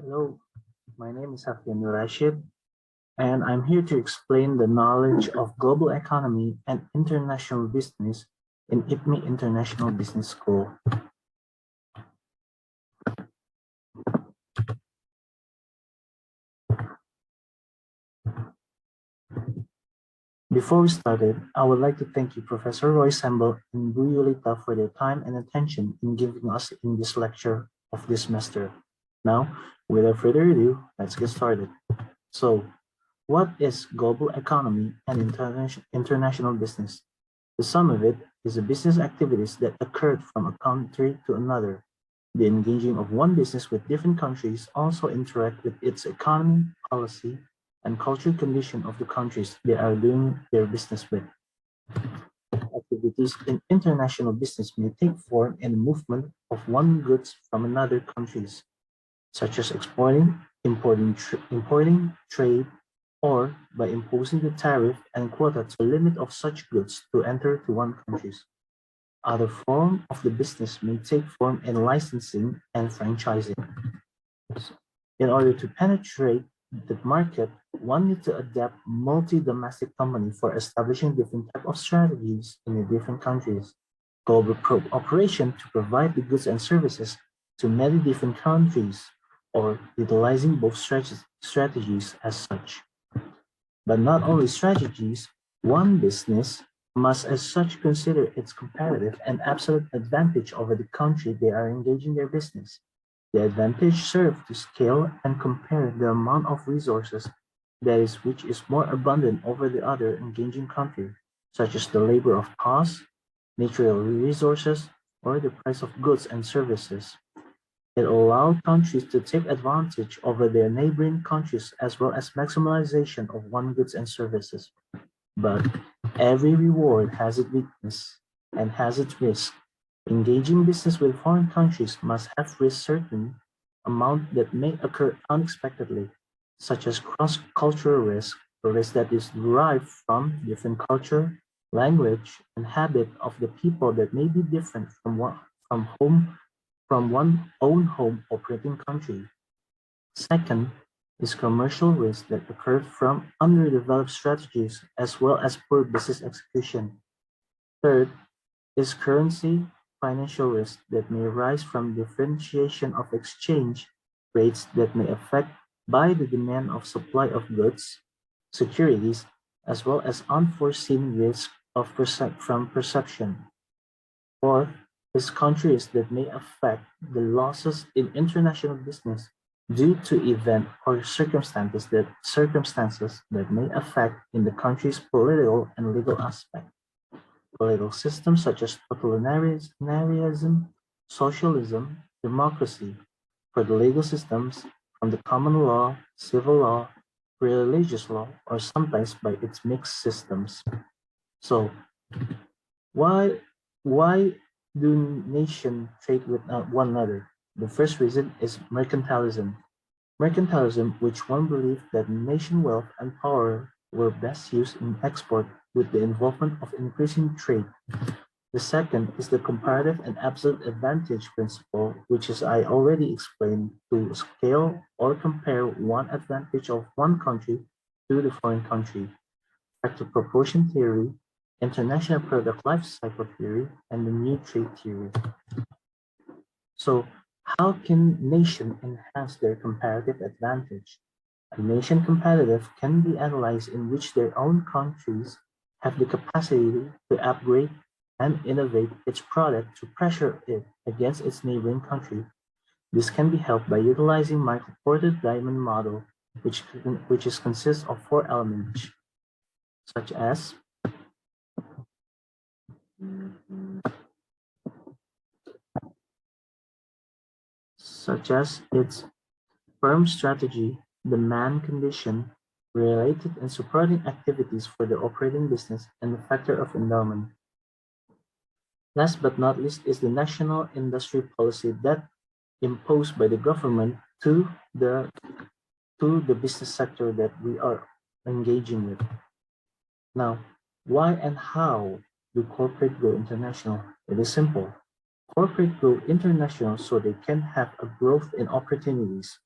Hello, my name is Haffian Nurrasyid, and I'm here to explain the knowledge of global economy and international business in IPMI International Business School. Before we started, I would like to thank you, Professor Roy Sembel and Bu Yulita, for their time and attention in giving us in this lecture of this semester. Now, without further ado, let's get started. So, what is global economy and international business? The sum of it is the business activities that occurred from a country to another. The engaging of one business with different countries also interact with its economy, policy, and cultural condition of the countries they are doing their business with. Activities in international business may take form in the movement of one goods from another countries, such as exporting, importing, trade, or by imposing the tariff and quota to limit of such goods to enter to one country. Other form of the business may take form in licensing and franchising. In order to penetrate the market, one needs to adapt multi-domestic company for establishing different type of strategies in the different countries. Global operation to provide the goods and services to many different countries, or utilizing both strategies as such. But not only strategies, one business must as such consider its comparative and absolute advantage over the country they are engaging their business. The advantage serves to scale and compare the amount of resources that is which is more abundant over the other engaging country, such as the labor of cost, natural resources, or the price of goods and services. It allowed countries to take advantage over their neighboring countries as well as maximization of one goods and services. But every reward has its weakness and has its risk. Engaging business with foreign countries must have risk certain amount that may occur unexpectedly, such as cross-cultural risk, or risk that is derived from different culture, language, and habit of the people that may be different from one's own home operating country. Second is commercial risk that occurs from underdeveloped strategies as well as poor business execution. Third is currency financial risk that may arise from differentiation of exchange rates that may affect by the demand of supply of goods, securities, as well as unforeseen risk of from perception. Fourth is countries that may affect the losses in international business due to event or circumstances that may affect in the country's political and legal aspect. Political systems such as totalitarianism, socialism, democracy, for the legal systems from the common law, civil law, religious law, or sometimes by its mixed systems. So why why do nations trade with one another? The first reason is mercantilism. Mercantilism, which one believed that nation wealth and power were best used in export with the involvement of increasing trade. The second is the comparative and absolute advantage principle, which is I already explained to scale or compare one advantage of one country to the foreign country. Back to proportion theory, international product life cycle theory, and the new trade theory. So how can nation enhance their comparative advantage? A nation competitive can be analyzed in which their own countries have the capacity to upgrade and innovate its product to pressure it against its neighboring country. This can be helped by utilizing Michael Porter diamond model, which consists of four elements, such as its firm strategy, demand condition, related and supporting activities for the operating business, and the factor of endowment. Last but not least is the national industry policy that imposed by the government to the business sector that we are engaging with. Now, why and how do corporate go international? It is simple. Corporate go international so they can have a growth in opportunities.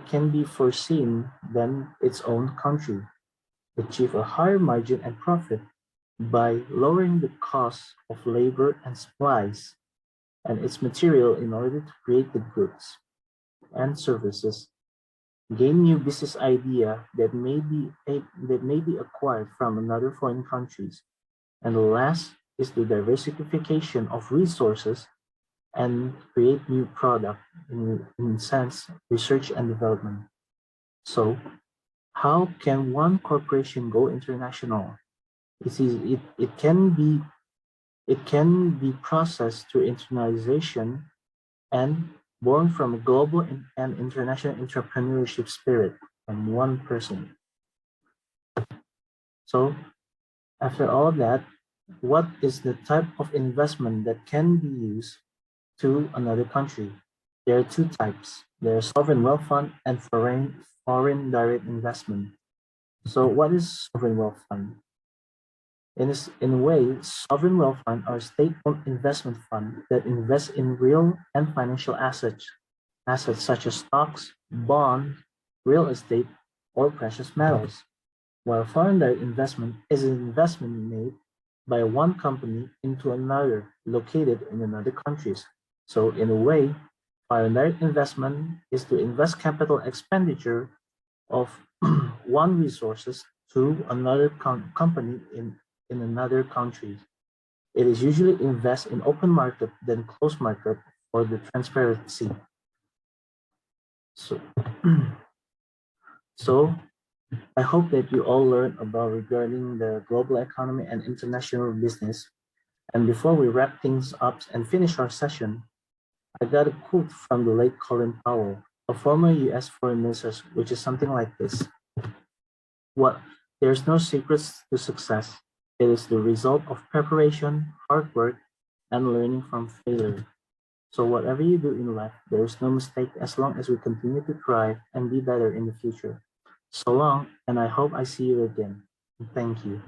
can be foreseen than its own country, achieve a higher margin and profit by lowering the cost of labor and supplies and its material in order to create the goods and services, gain new business idea that may be acquired from another foreign countries, and the last is the diversification of resources and create new product in sense research and development. So how can one corporation go international? It can be processed through internalization and born from a global and international entrepreneurship spirit from one person. So after all of that, what is the type of investment that can be used to another country? There are two types. There are sovereign wealth fund and foreign direct investment. So what is sovereign wealth fund? In a way, sovereign wealth fund are state-owned investment fund that invest in real and financial assets such as stocks, bonds, real estate, or precious metals. While foreign direct investment is an investment made by one company into another located in another countries. So in a way, foreign direct investment is to invest capital expenditure of one resources to another company in another country. It is usually invest in open market than closed market for the transparency. So, so I hope that you all learned about regarding the global economy and international business. And before we wrap things up and finish our session, I got a quote from the late Colin Powell, a former US foreign minister, which is something like this. What? There's no secrets to success. It is the result of preparation, hard work, and learning from failure. So whatever you do in life, there is no mistake as long as we continue to try and be better in the future. So long, and I hope I see you again. Thank you.